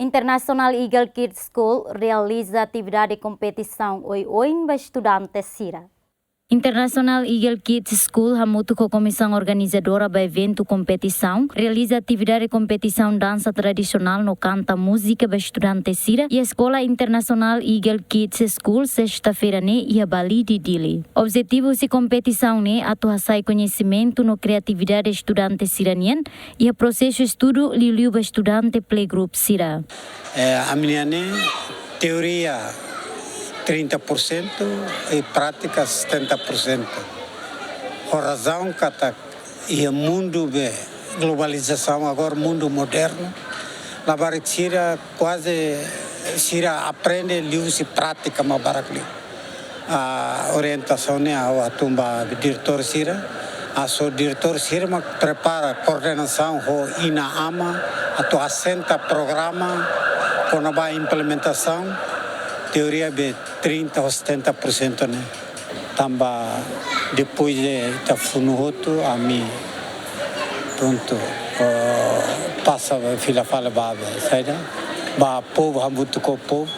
International Eagle Kids School realiza atividade de competição oi-oi para estudantes Sira. International Eagle Kids School, junto com a comissão organizadora do evento competição, realiza atividade de competição dança tradicional no canta música para estudantes Sira e a Escola International Eagle Kids School sexta-feira e a Bali de Dili. O objetivo dessa competição é atuar conhecimento no criatividade de estudantes siranian e o processo de estudo liu para estudante playgroup Sira. A minha teoria 30% e prática 70%. A razão que o mundo de globalização, agora mundo moderno, a Sira quase Sira aprende e prática mais barato. A orientação é a tumba do diretor Sira. A sua diretor Sira prepara a coordenação e ina ama, a assenta programa com a implementação. Teoria de 30% ou 70%, né? Tamba depois de funuhoto a mim pronto passa fila fala baba, sai ba povo muito com povo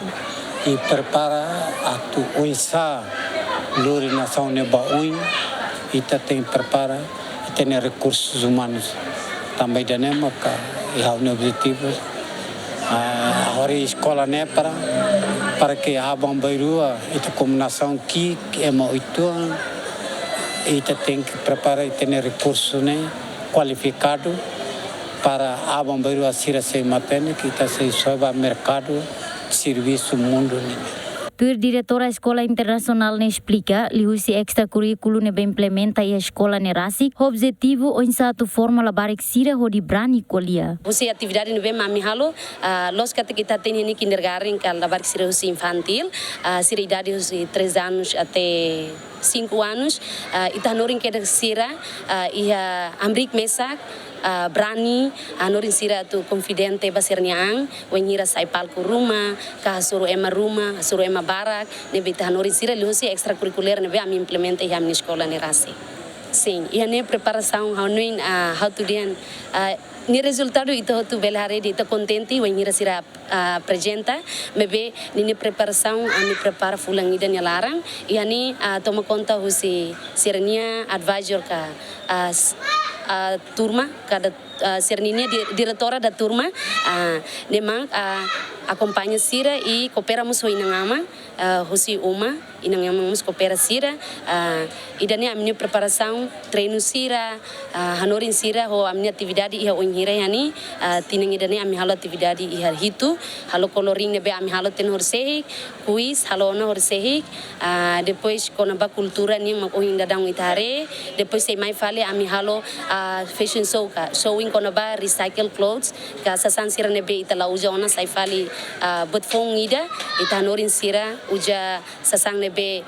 e prepara a tu oisa lori nação ne ba e tem prepara e tem recursos humanos também da nema e há objetivos agora a escola né para que a Bambairua ita combinação que é muito ita tem que preparar e ter recursos né qualificado para a Bambairua Sira se matene que ita se sobe mercado serviço mundo né. A diretora da Escola Internacional explica que o extracurrículo implementa a escola nerasi, o objetivo é de forma de Sira de brani colia. Usi atividade no bem mamihalo, los que kita tem ni kindergarten que a Sira usi infantil, Sira idade usi 3 anos até 5 anos, itanorin que Sira ia amrik mesak berani norin Sira tu confidente basirniang wenira sai palco rumah ka suruh ema rumah suruh ema barak nebe norin Sira lusi extracurricular nebe am implementa ia na escola nerasi sim ia ne preparação hanuin how to dian ni resultado itu tu belare de contente wenira Sira apresenta mebe ni preparação ani prepara fulang ida ni larang ia ni toma conta husi sirnia advisor ka turma cada serninya diretora da turma memang acompanha Sira e cooperamos com inangama husi uma inangamos coopera Sira e dani a minha preparação treino Sira hanorin Sira ho a minha atividade ia onhira yani tinang dani a minha atividade ia hitu halo coloring nebe a minha ten horsehik quiz halo na horsehik depois konaba cultura ni mag ohinda dang itare depois sei mai fale a minha fashion show ka showing konaba recycle clothes ka sasan Sira nebe itala uja ona sai fale but fong ida itanorin Sira uja sasang nebe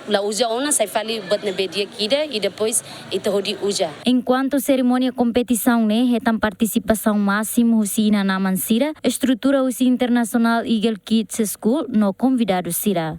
la uja ona sai fale but nebe dia kida e depois itahodi uja. Enquanto cerimônia competição retam participação máximo usina naman Sira, estrutura usi International Eagle Kids School no convidado Sira.